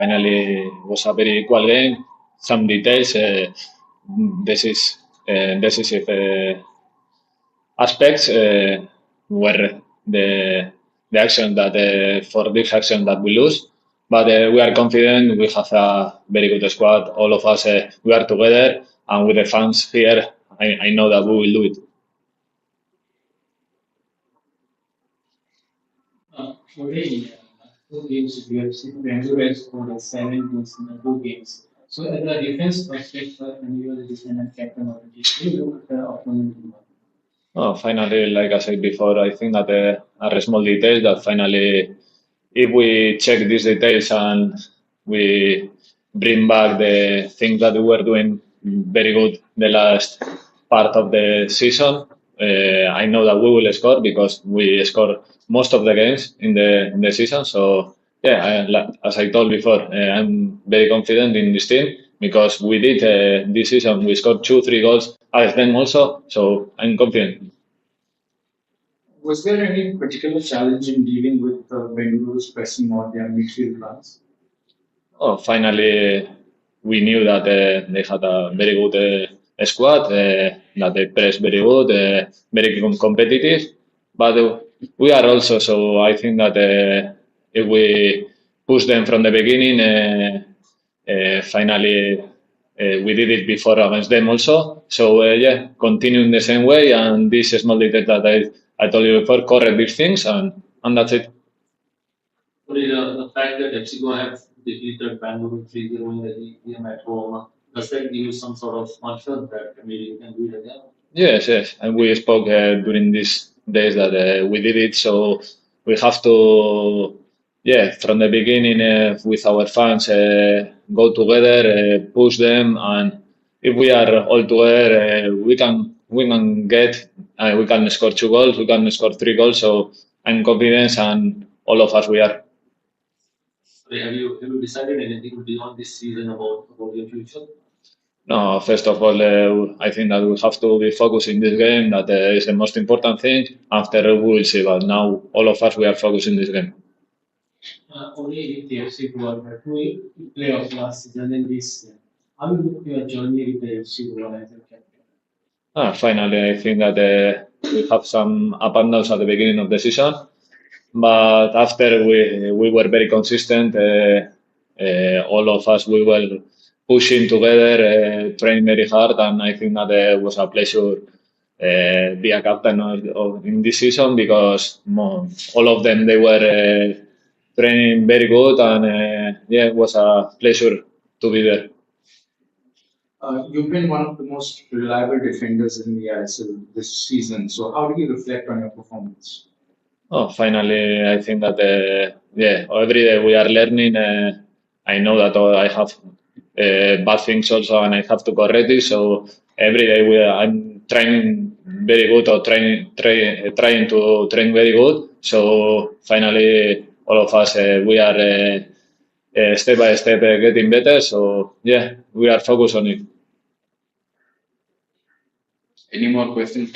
finally it was a very equal game. Some details, decisive aspects were the action that for this action that we lose. But we are confident. We have a very good squad. All of us, we are together, and with the fans here, I know that we will do it. Already, 2 games we have seen Bangalore has scored 7 goals in the 2 games. So, at the defense perspective, and you are the defender captain of the team, you look at the opponent. Oh, finally, like I said before, I think that are small details that finally, if we check these details and we bring back the things that we were doing very good the last part of the season, I know that we will score because we score most of the games in the season. So yeah, as I told before, I'm very confident in this team because we did this season. We scored 2, 3 goals against them also. So I'm confident. Was there any particular challenge in dealing with Bengaluru's pressing or their midfield runs? Oh, finally, we knew that they had a very good squad, that they pressed very good, very competitive. But we are also, so I think that if we push them from the beginning, finally, we did it before against them also. So yeah, continue in the same way, and this small detail that I told you before, correct these things, and that's it. The fact that GOA have defeated Bangalore 3-0 in the game at home, does that give you some sort of confidence that maybe you can do it again? Yes, yes. And we spoke during these days that we did it. So we have to, yeah, from the beginning with our fans, go together, push them, and if we are all together, we can get, we can score 2 goals, we can score 3 goals. So I'm confident, and all of us we are. Have you decided anything beyond this season about your future? No, first of all, I think that we have to be focused in this game. That is the most important thing. After we will see, but now all of us we are focused in this game. Only with the FC Goa, but we playoff last season and this year. How you look your journey with the FC Goa as a captain? Finally, I think that we have some up and downs at the beginning of the season, but after we were very consistent. All of us we were pushing together, training very hard, and I think that was a pleasure be a captain in this season because all of them they were training very good, and yeah, it was a pleasure to be there. You've been one of the most reliable defenders in the ISL this season. So, how do you reflect on your performance? Oh, finally, I think that yeah, every day we are learning. I know that I have bad things also, and I have to correct it. So every day I'm trying very good or trying to train very good. So finally, all of us we are step by step getting better. So yeah, we are focused on it. Any more questions?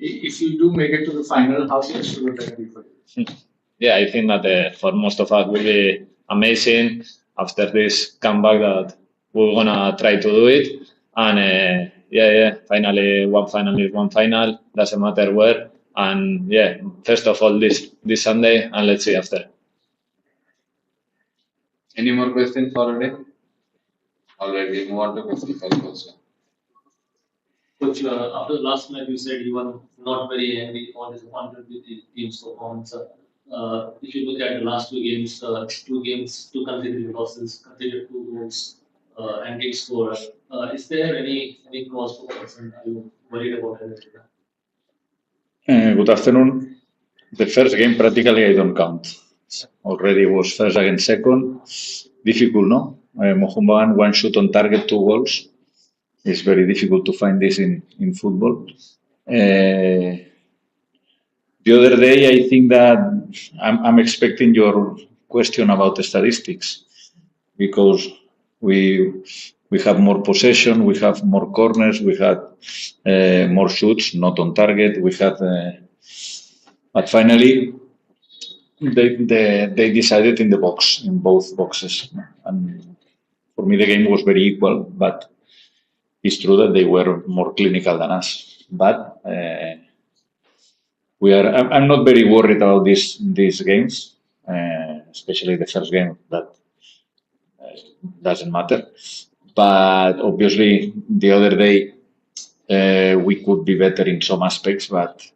If you do make it to the final, how stressful would that be for you? Yeah, I think that for most of us will be amazing after this comeback that we're gonna try to do it. And yeah, finally one final is one final, doesn't matter where. And yeah, first of all this Sunday, and let's see after. Any more questions for today? Alright, we move on to questions also. Coach, after the last match, you said you were not very angry or disappointed with the team's performance. If you look at the last 2 games, 2 consecutive losses, consecutive 2 goals, and big score, is there any cause for concern? Are you worried about anything? Good afternoon. The first game practically I don't count. Already was first against second. Difficult, no? Mohumban, 1 shot on target, 2 goals. It's very difficult to find this in football. The other day, I think that I'm expecting your question about the statistics because we have more possession, we have more corners, we had more shoots, not on target. We had, but finally, they decided in the box, in both boxes. And for me, the game was very equal, but it's true that they were more clinical than us. But I'm not very worried about these games, especially the first game that doesn't matter. But obviously, the other day we could be better in some aspects, but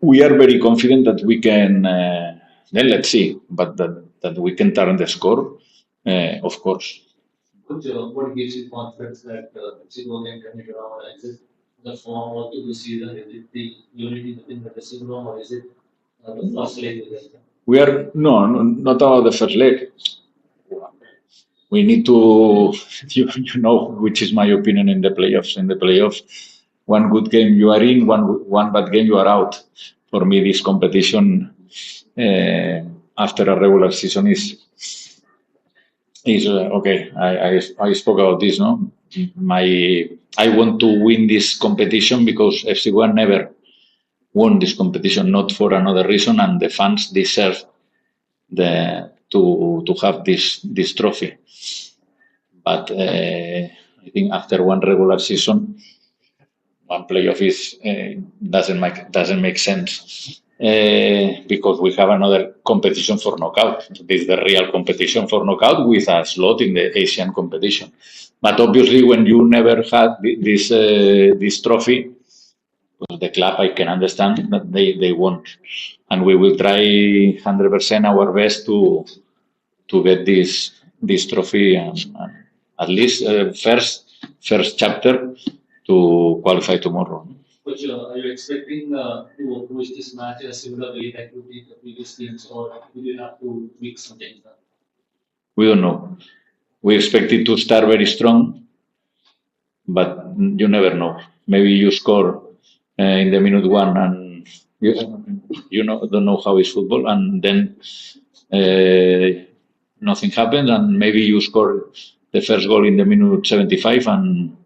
we are very confident that we can. Then let's see, but that we can turn the score, of course. What gives you confidence that Mexico can turn it around? Is it the form of the season? Is it the unity within the dressing room, or is it the first leg? We are not about the first leg. We need to, you know, which is my opinion in the playoffs. In the playoffs, one good game you are in, one bad game you are out. For me, this competition after a regular season is okay. I spoke about this. No, I want to win this competition because FC1 never won this competition, not for another reason, and the fans deserve to have this trophy. But I think after one regular season, one playoff is doesn't make sense because we have another competition for knockout. This is the real competition for knockout with a slot in the Asian competition. But obviously, when you never had this trophy, well, the club, I can understand that they won't, and we will try 100% our best to get this trophy and at least first chapter to qualify tomorrow. Coach, are you expecting to approach this match in a similar way that you did the previous games, or will you have to tweak some things? We don't know. We expect it to start very strong, but you never know. Maybe you score in the minute one, and you don't know how is football, and then nothing happens, and maybe you score the first goal in the minute 75, and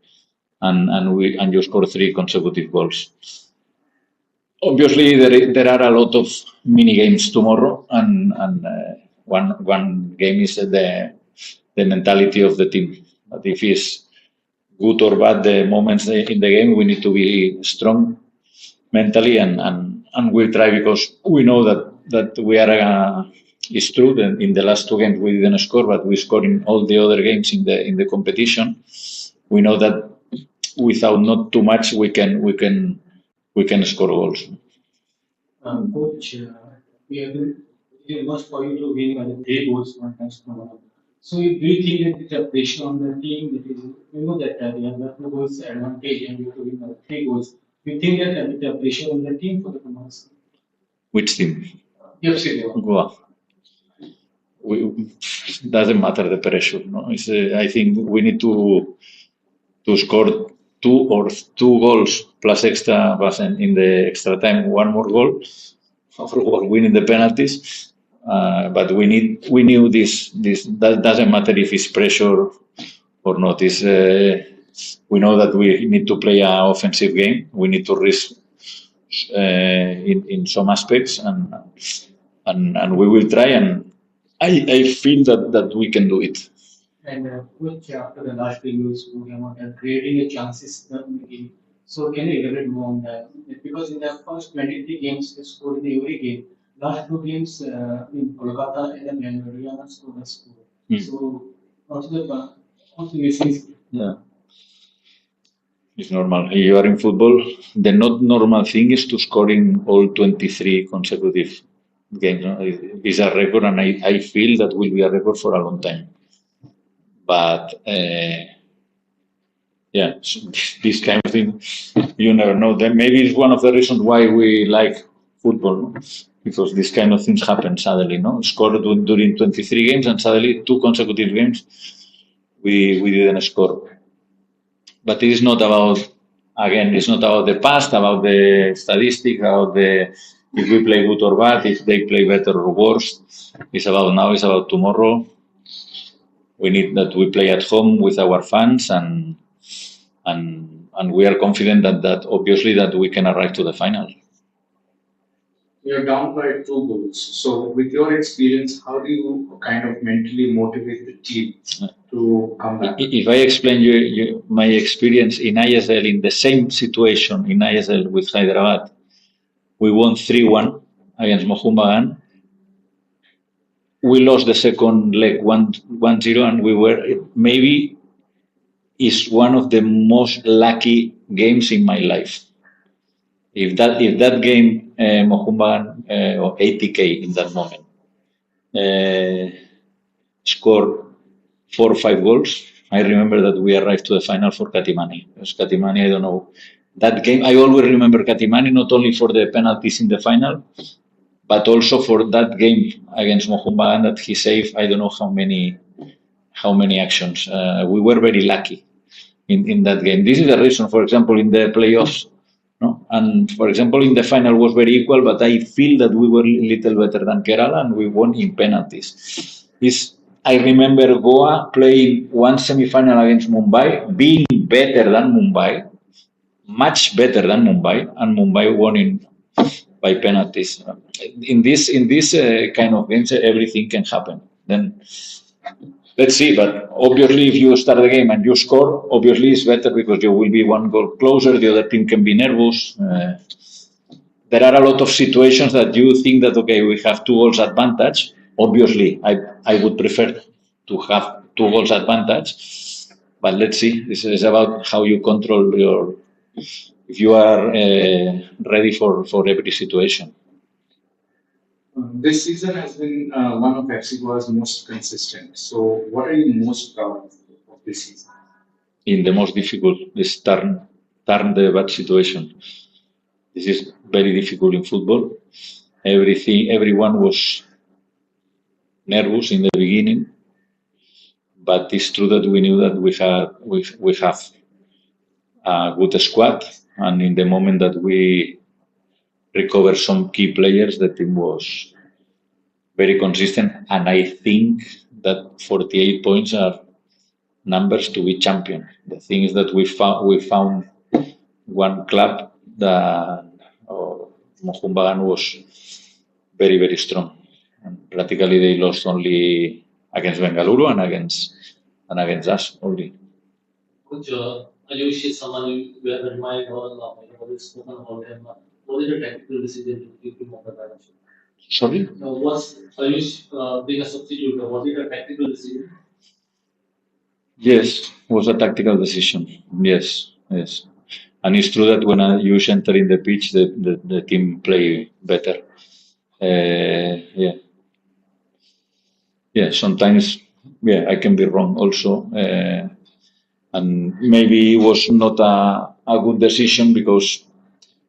you score 3 consecutive goals. Obviously, there are a lot of mini games tomorrow, and one game is the mentality of the team. But if it's good or bad, the moments in the game, we need to be strong mentally, and we'll try because we know that we are. It's true that in the last 2 games we didn't score, but we scored in all the other games in the competition. We know that without not too much, we can score goals. Coach, it was for you to win by the 3 goals one time. So do you think that the pressure on the team, that is, you know that they have got 2 goals advantage and you have to win by 3 goals. Do you think that the pressure on the team for the tomorrow? Which team? FC GOA. Doesn't matter the pressure. No, I think we need to score 2 goals plus extra in the extra time, 1 more goal for winning the penalties. But we knew this. That doesn't matter if it's pressure or not. We know that we need to play an offensive game. We need to risk in some aspects, and we will try. And I feel that we can do it. And coach, after the last 3 goals, we have creating a chances in the game. So can you elaborate more on that? Because in the first 23 games, they scored in every game. Last 2 games in Kolkata and then Haryana scored a score. So what's the missing? Yeah. It's normal. You are in football. The not normal thing is to score in all 23 consecutive games. No? It's a record, and I feel that will be a record for a long time. But yeah, so this kind of thing, you never know. Then maybe it's one of the reasons why we like football, no? Because this kind of things happen suddenly. No, scored during 23 games, and suddenly 2 consecutive games we didn't score. But it is not about, again, it's not about the past, about the statistics, about if we play good or bad, if they play better or worse. It's about now, it's about tomorrow. We need that we play at home with our fans, and we are confident that obviously that we can arrive to the final. you're down by 2 goals. So, with your experience, how do you kind of mentally motivate the team to come back? If I explain my experience in ISL in the same situation in ISL with Hyderabad, we won 3-1 against Mohun Bagan. We lost the second leg 1-0, and we were maybe is one of the most lucky games in my life. If that game, Mohun Bagan or ATK in that moment scored 4 or 5 goals, I remember that we arrived to the final for Katimani. Because Katimani, I don't know. That game, I always remember Katimani not only for the penalties in the final, but also for that game against Mohun Bagan that he saved. I don't know how many actions. We were very lucky in that game. This is the reason, for example, in the playoffs, no? And for example, in the final was very equal, but I feel that we were a little better than Kerala and we won in penalties. I remember Goa playing one semi-final against Mumbai, being better than Mumbai, much better than Mumbai, and Mumbai won by penalties. In this kind of games, everything can happen. Then let's see. But obviously, if you start the game and you score, obviously it's better because you will be 1 goal closer. The other team can be nervous. There are a lot of situations that you think that okay, we have 2 goals advantage. Obviously, I would prefer to have 2 goals advantage. But let's see. This is about how you control if you are ready for every situation. This season has been one of FC Goa's most consistent. So, what are you most proud of this season? In the most difficult, is turn the bad situation. This is very difficult in football. Everyone was nervous in the beginning, but it's true that we knew that we have a good squad, and in the moment that we recovered some key players, the team was very consistent, and I think that 48 points are numbers to be champion. The thing is that we found one club that Mohun Bagan was very, very strong. And practically they lost only against Bengaluru and against us only. Coach, Ayush is someone you have admired or always spoken about him. Was it a tactical decision to keep him on the bench? Sorry? Was Ayush being a substitute, was it a tactical decision? Yes, was a tactical decision. Yes. And it's true that when you enter in the pitch, the team play better. Sometimes, I can be wrong also. And maybe it was not a good decision because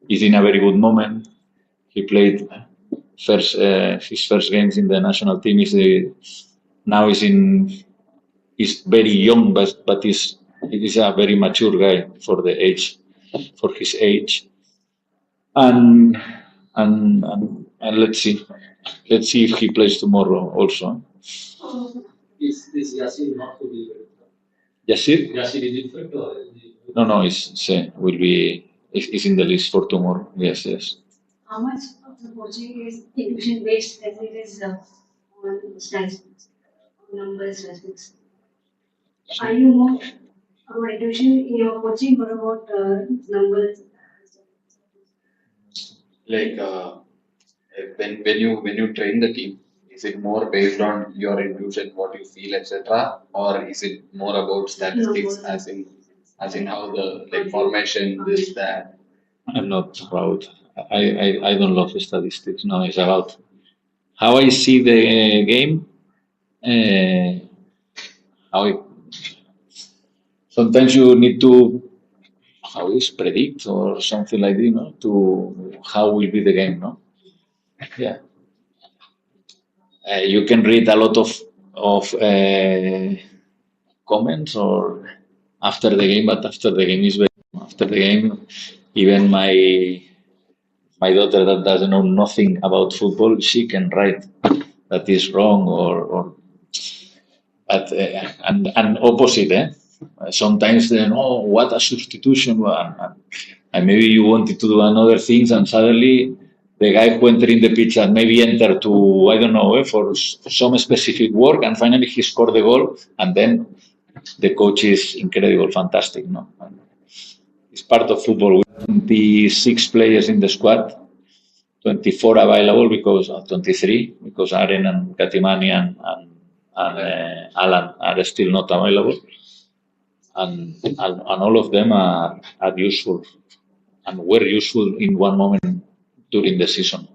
he's in a very good moment. He played his first games in the national team. Now he's very young, but he's a very mature guy for his age. And let's see if he plays tomorrow also. Is Yasir not to be? Yasir? Yasir is it fit or? No, he's in the list for tomorrow. Yes. How much of the coaching is intuition based as it is on statistics, numbers, statistics? Are you more about intuition in your coaching or about numbers? Like when you train the team, is it more based on your intuition, what you feel, etc., or is it more about statistics, as in how the formation, this, that? I'm not about. I don't love statistics. No, it's about how I see the game. Sometimes you need to predict or something like this, to how will be the game, no? Yeah. You can read a lot of comments or after the game, but after the game is very. After the game, even my daughter that doesn't know nothing about football, she can write that is wrong but and opposite. Sometimes what a substitution, and maybe you wanted to do another things and suddenly the guy who entered in the pitch and maybe entered to, I don't know, for some specific work, and finally he scored the goal, and then the coach is incredible, fantastic, no? And it's part of football. We have 26 players in the squad, 24 available because 23 because Aren and Katimani and Alan are still not available, and all of them are useful and were useful in one moment during the season.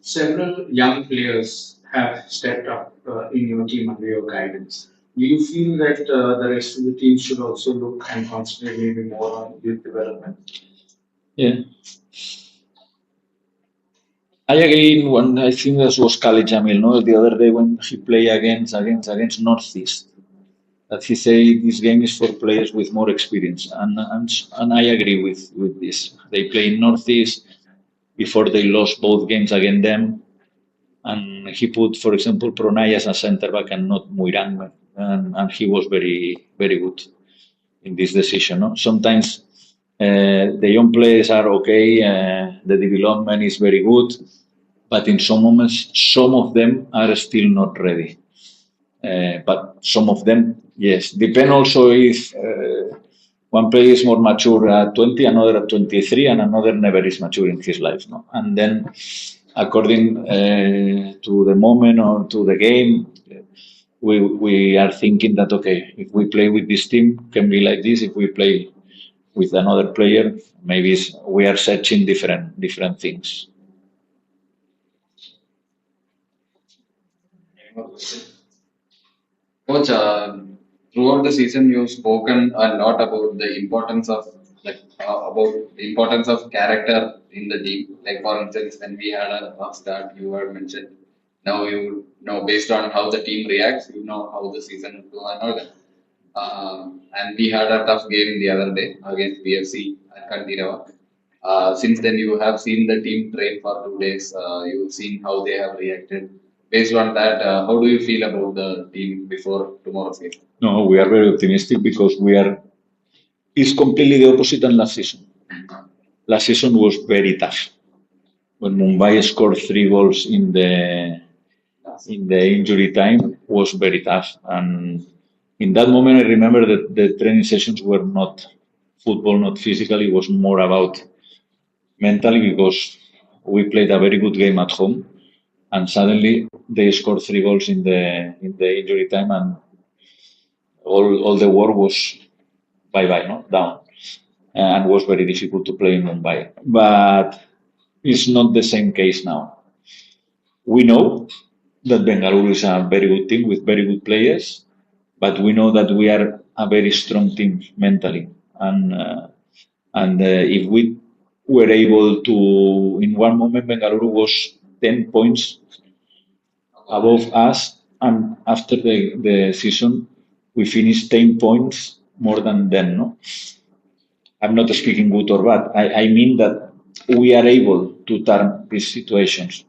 Several young players have stepped up in your team under your guidance. Do you feel that the rest of the team should also look and concentrate maybe more on youth development? Yeah. I again when I think this was Khalid Jamil, no, the other day when he played against Northeast, that he said this game is for players with more experience, and I agree with this. They play in Northeast before they lost both games against them, and he put, for example, Pronay as a centre back and not Muirang, and he was very very good in this decision. No? Sometimes the young players are okay, the development is very good, but in some moments, some of them are still not ready. But some of them, yes. Depend also if one player is more mature at 20, another at 23, and another never is mature in his life. No? And then, according to the moment or to the game, we are thinking that, okay, if we play with this team, can be like this. If we play with another player, maybe we are searching different things. Coach, throughout the season, you've spoken a lot about the importance of character in the team. Like for instance, when we had a rough start, you had mentioned now you know based on how the team reacts, you know how the season will go and all that. And we had a tough game the other day against BFC at Kandirawa. Since then, you have seen the team train for 2 days. You've seen how they have reacted. Based on that, how do you feel about the team before tomorrow's game? No, we are very optimistic because it's completely the opposite than last season. Last season was very tough. When Mumbai scored 3 goals in the injury time was very tough. And in that moment, I remember that the training sessions were not football, not physical. It was more about mentally because we played a very good game at home, and suddenly they scored 3 goals in the injury time, and all the work was bye, no, down, and was very difficult to play in Mumbai. But it's not the same case now. We know that Bengaluru is a very good team with very good players, but we know that we are a very strong team mentally, and if we were able to, in one moment, Bengaluru was 10 points above us, and after the season, we finished 10 points more than them. No, I'm not speaking good or bad. I mean that we are able to turn these situations.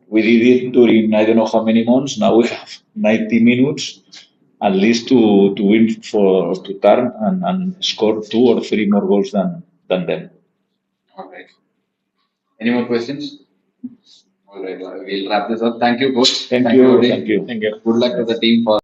We did it during I don't know how many months. Now we have 90 minutes at least to win to turn and score 2 or 3 more goals than them. All right. Any more questions? All right. We'll wrap this up. Thank you, coach. Thank you. Adi. Thank you. Thank you. Good luck to the team for